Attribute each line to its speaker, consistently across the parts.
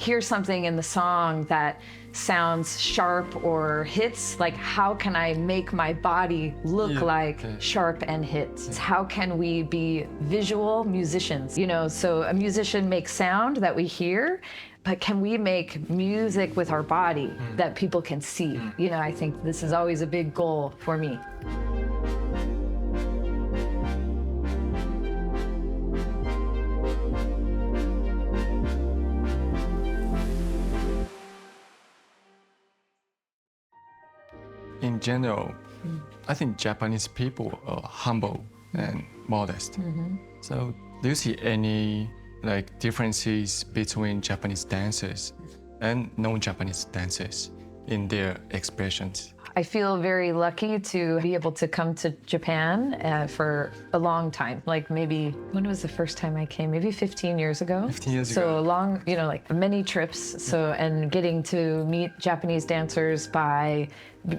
Speaker 1: hear something in the song that sounds sharp or hits, like how can I make my body look like sharp and hits? How can we be visual musicians? You know, so a musician makes sound that we hear, but can we make music with our body that people can see? You know, I think this is always a big goal for me.
Speaker 2: In general, I think Japanese people are humble and modest. So do you see any differences between Japanese dancers and non-Japanese dancers in their expressions?
Speaker 1: I feel very lucky to be able to come to Japan for a long time. Like maybe, when was the first time I came? Maybe 15 years ago.
Speaker 2: 15 years
Speaker 1: so
Speaker 2: ago.
Speaker 1: So long, you know, like many trips. So, and getting to meet Japanese dancers by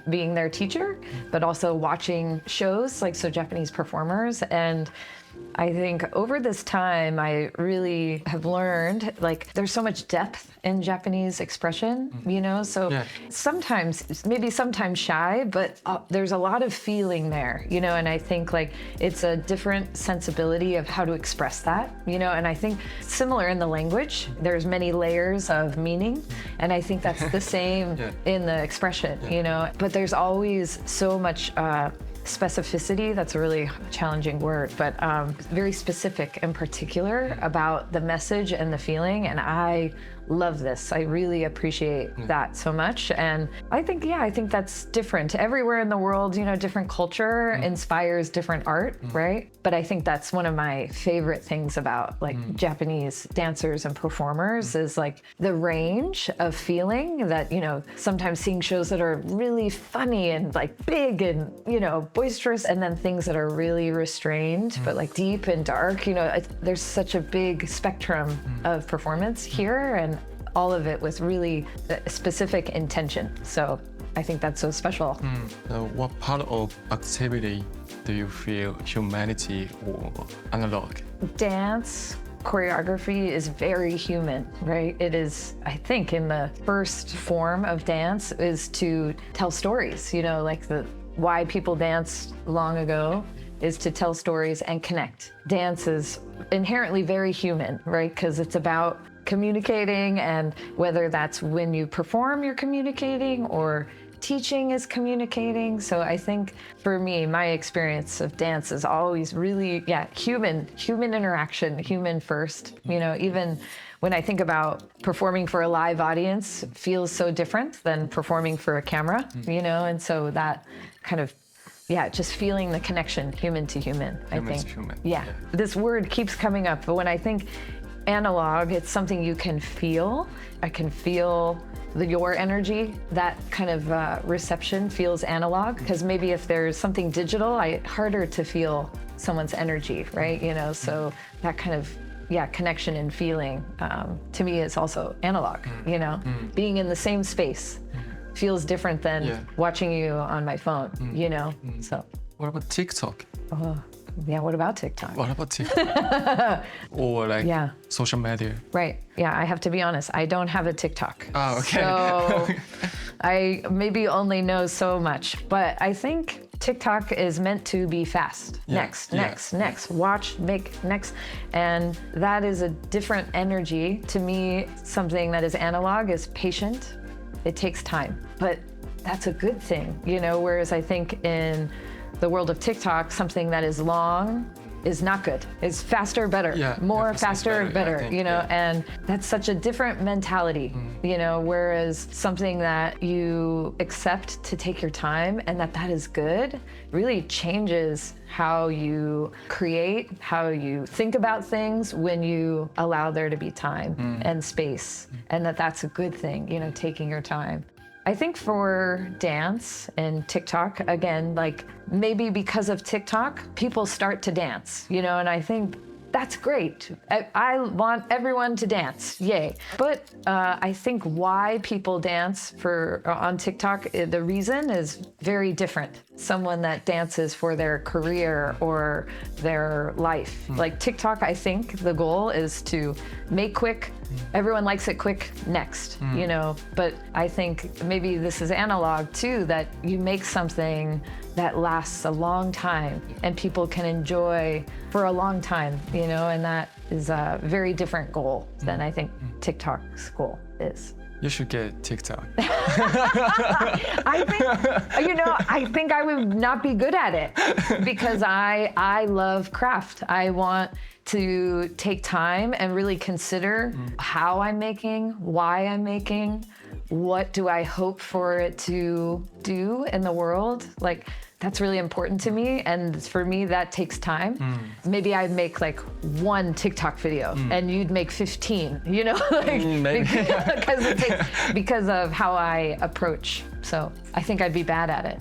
Speaker 1: being their teacher, but also watching shows, like so Japanese performers. And I think over this time, I really have learned, like, there's so much depth in Japanese expression, you know? So sometimes, maybe sometimes shy, but there's a lot of feeling there, you know? And I think, like, it's a different sensibility of how to express that, you know? And I think similar in the language, there's many layers of meaning. And I think that's the same in the expression, you know? But there's always so much specificity, that's a really challenging word, but very specific and particular about the message and the feeling. And I love this. I really appreciate that so much. And I think, I think that's different. Everywhere in the world, you know, different culture inspires different art, right? But I think that's one of my favorite things about like Japanese dancers and performers is like the range of feeling that, you know, sometimes seeing shows that are really funny and like big and, you know, boisterous, and then things that are really restrained, but like deep and dark, you know, there's such a big spectrum of performance here, and all of it with really specific intention. So I think that's so special.
Speaker 2: So what part of activity do you feel humanity or analog?
Speaker 1: Dance, choreography is very human, right? It is, I think, in the first form of dance is to tell stories, you know, like why people danced long ago is to tell stories and connect. Dance is inherently very human, right? Because it's about communicating, and whether that's when you perform, you're communicating, or teaching is communicating. So I think for me, my experience of dance is always really, human interaction, human first. You know, even when I think about performing for a live audience, it feels so different than performing for a camera, you know? And so that kind of, just feeling the connection, human to human, I think.
Speaker 2: Human.
Speaker 1: Yeah, this word keeps coming up, but when I think analog, it's something you can feel. I can feel your energy, that kind of reception feels analog, because maybe if there's something digital, harder to feel someone's energy, right? You know, so that kind of, connection and feeling to me is also analog, you know? Being in the same space feels different than watching you on my phone, you know? So.
Speaker 2: What about TikTok?
Speaker 1: What about TikTok?
Speaker 2: What about TikTok? Or like social media?
Speaker 1: Right. Yeah, I have to be honest. I don't have a TikTok.
Speaker 2: Oh, okay.
Speaker 1: So I maybe only know so much, but I think TikTok is meant to be fast. Next, watch, make, next. And that is a different energy. To me, something that is analog is patient. It takes time, but that's a good thing, you know, whereas I think in the world of TikTok, something that is long is not good. It's faster, better, more, faster, better, you know, and that's such a different mentality, you know, whereas something that you accept to take your time and that is good really changes how you create, how you think about things when you allow there to be time and space, and that's a good thing, you know, taking your time. I think for dance and TikTok, again, like maybe because of TikTok, people start to dance, you know, and I think that's great. I want everyone to dance, yay. But I think why people dance on TikTok, the reason is very different. Someone that dances for their career or their life. Like TikTok, I think the goal is to make quick, Everyone likes it quick, next, you know, but I think maybe this is analog too, that you make something that lasts a long time and people can enjoy for a long time, you know, and that is a very different goal than I think TikTok's goal is.
Speaker 2: You should get TikTok.
Speaker 1: I think, you know, I think I would not be good at it because I love craft. I want to take time and really consider how I'm making, why I'm making, what do I hope for it to do in the world. Like, that's really important to me, and for me that takes time. Maybe I'd make like one TikTok video and you'd make 15, you know, like, because of how I approach. So I think I'd be bad at it.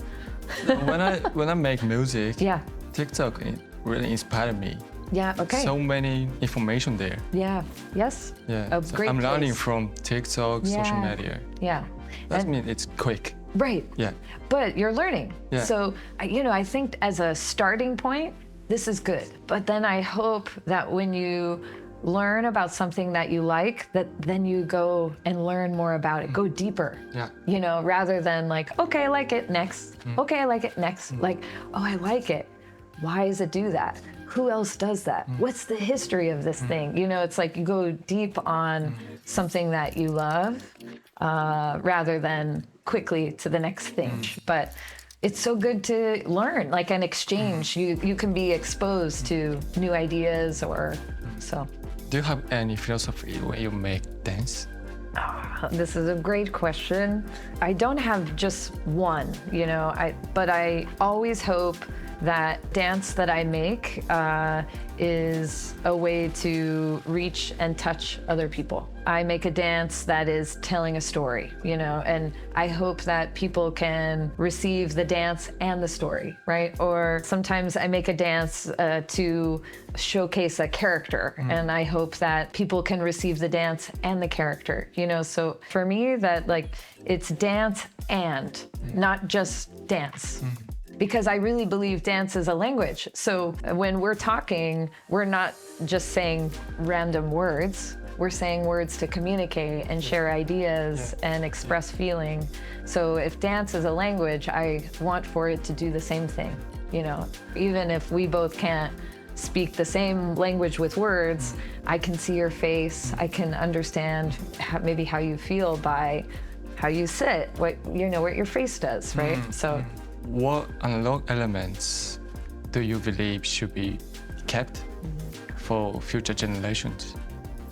Speaker 2: When I make music,
Speaker 1: Yeah.
Speaker 2: TikTok it really inspired me.
Speaker 1: Yeah. Okay.
Speaker 2: So many information there.
Speaker 1: Yeah. Yes.
Speaker 2: Yeah.
Speaker 1: A
Speaker 2: So
Speaker 1: great
Speaker 2: I'm learning
Speaker 1: place.
Speaker 2: from TikTok, social
Speaker 1: Yeah.
Speaker 2: media.
Speaker 1: Yeah.
Speaker 2: That
Speaker 1: And-
Speaker 2: means it's quick.
Speaker 1: Right.
Speaker 2: Yeah.
Speaker 1: But you're learning.
Speaker 2: Yeah.
Speaker 1: So, you know, I think as a starting point, this is good. But then I hope that when you learn about something that you like, that then you go and learn more about it, go deeper.
Speaker 2: Yeah.
Speaker 1: You know, rather than like, okay, I like it, next. Okay, I like it, next. Like, oh, I like it. Why does it do that? Who else does that? What's the history of this thing? You know, it's like you go deep on something that you love rather than quickly to the next thing. But it's so good to learn, like an exchange. You can be exposed to new ideas or so.
Speaker 2: Do you have any philosophy when you make dance?
Speaker 1: This is a great question. I don't have just one, you know, but I always hope that dance that I make is a way to reach and touch other people. I make a dance that is telling a story, you know, and I hope that people can receive the dance and the story, right? Or sometimes I make a dance to showcase a character, and I hope that people can receive the dance and the character, you know? So for me, that like, it's dance and not just dance. Because I really believe dance is a language. So when we're talking, we're not just saying random words. We're saying words to communicate and share ideas and express feeling. So if dance is a language, I want for it to do the same thing. You know, even if we both can't speak the same language with words, I can see your face. I can understand maybe how you feel by how you sit, what your face does, right? So.
Speaker 2: What analog elements do you believe should be kept for future generations?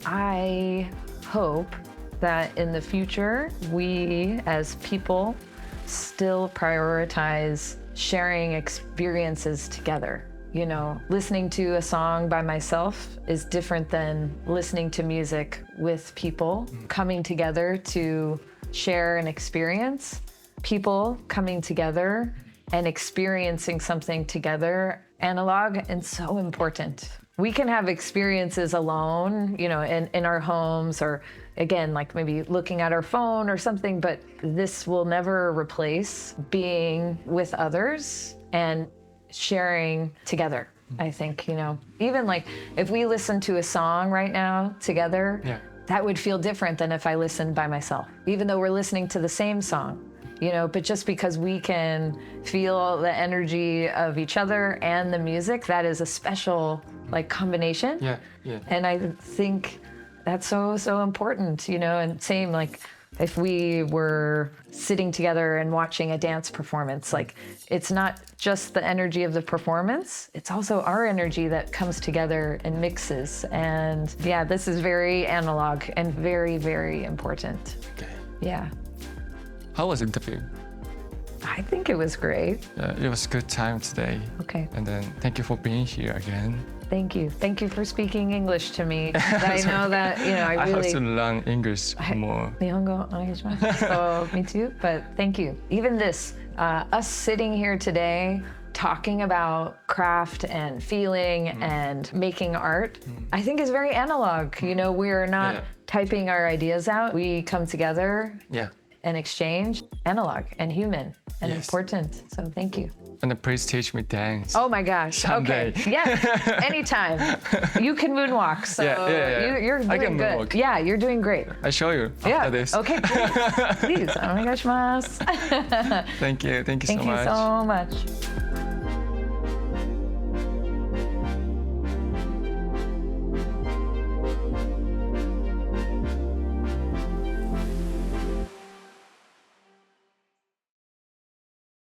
Speaker 1: I hope that in the future, we as people still prioritize sharing experiences together. You know, listening to a song by myself is different than listening to music with people, coming together to share an experience. People coming together and experiencing something together, analog, and so important. We can have experiences alone, you know, in our homes, or again, like maybe looking at our phone or something, but this will never replace being with others and sharing together. I think, you know, even like if we listen to a song right now together, that would feel different than if I listened by myself, even though we're listening to the same song. You know, but just because we can feel the energy of each other and the music, that is a special like combination.
Speaker 2: Yeah.
Speaker 1: And I think that's so important, you know, and same like if we were sitting together and watching a dance performance, like it's not just the energy of the performance, it's also our energy that comes together and mixes. And yeah, this is very analog and very, very important.
Speaker 2: Okay.
Speaker 1: Yeah.
Speaker 2: How was the interview?
Speaker 1: I think it was great.
Speaker 2: It was a good time today.
Speaker 1: Okay.
Speaker 2: And then thank you for being here again.
Speaker 1: Thank you. Thank you for speaking English to me. I know that, you know, I
Speaker 2: I have
Speaker 1: really...
Speaker 2: to learn English more.
Speaker 1: 日本語お願いします. So, me too, but thank you. Even this, us sitting here today, talking about craft and feeling and making art, I think is very analog. You know, we're not typing our ideas out. We come together
Speaker 2: Yeah.
Speaker 1: and exchange, analog and human and important. So thank you.
Speaker 2: And please teach me dance.
Speaker 1: Oh my gosh.
Speaker 2: Someday.
Speaker 1: Okay. Yes. Anytime. You can moonwalk. So you're
Speaker 2: I can
Speaker 1: doing good.
Speaker 2: moonwalk.
Speaker 1: Yeah, you're doing great.
Speaker 2: I show you after this.
Speaker 1: Okay. Please. Please. Onegaishimasu.
Speaker 2: Thank you. Thank you so
Speaker 1: Thank you
Speaker 2: much.
Speaker 1: so much.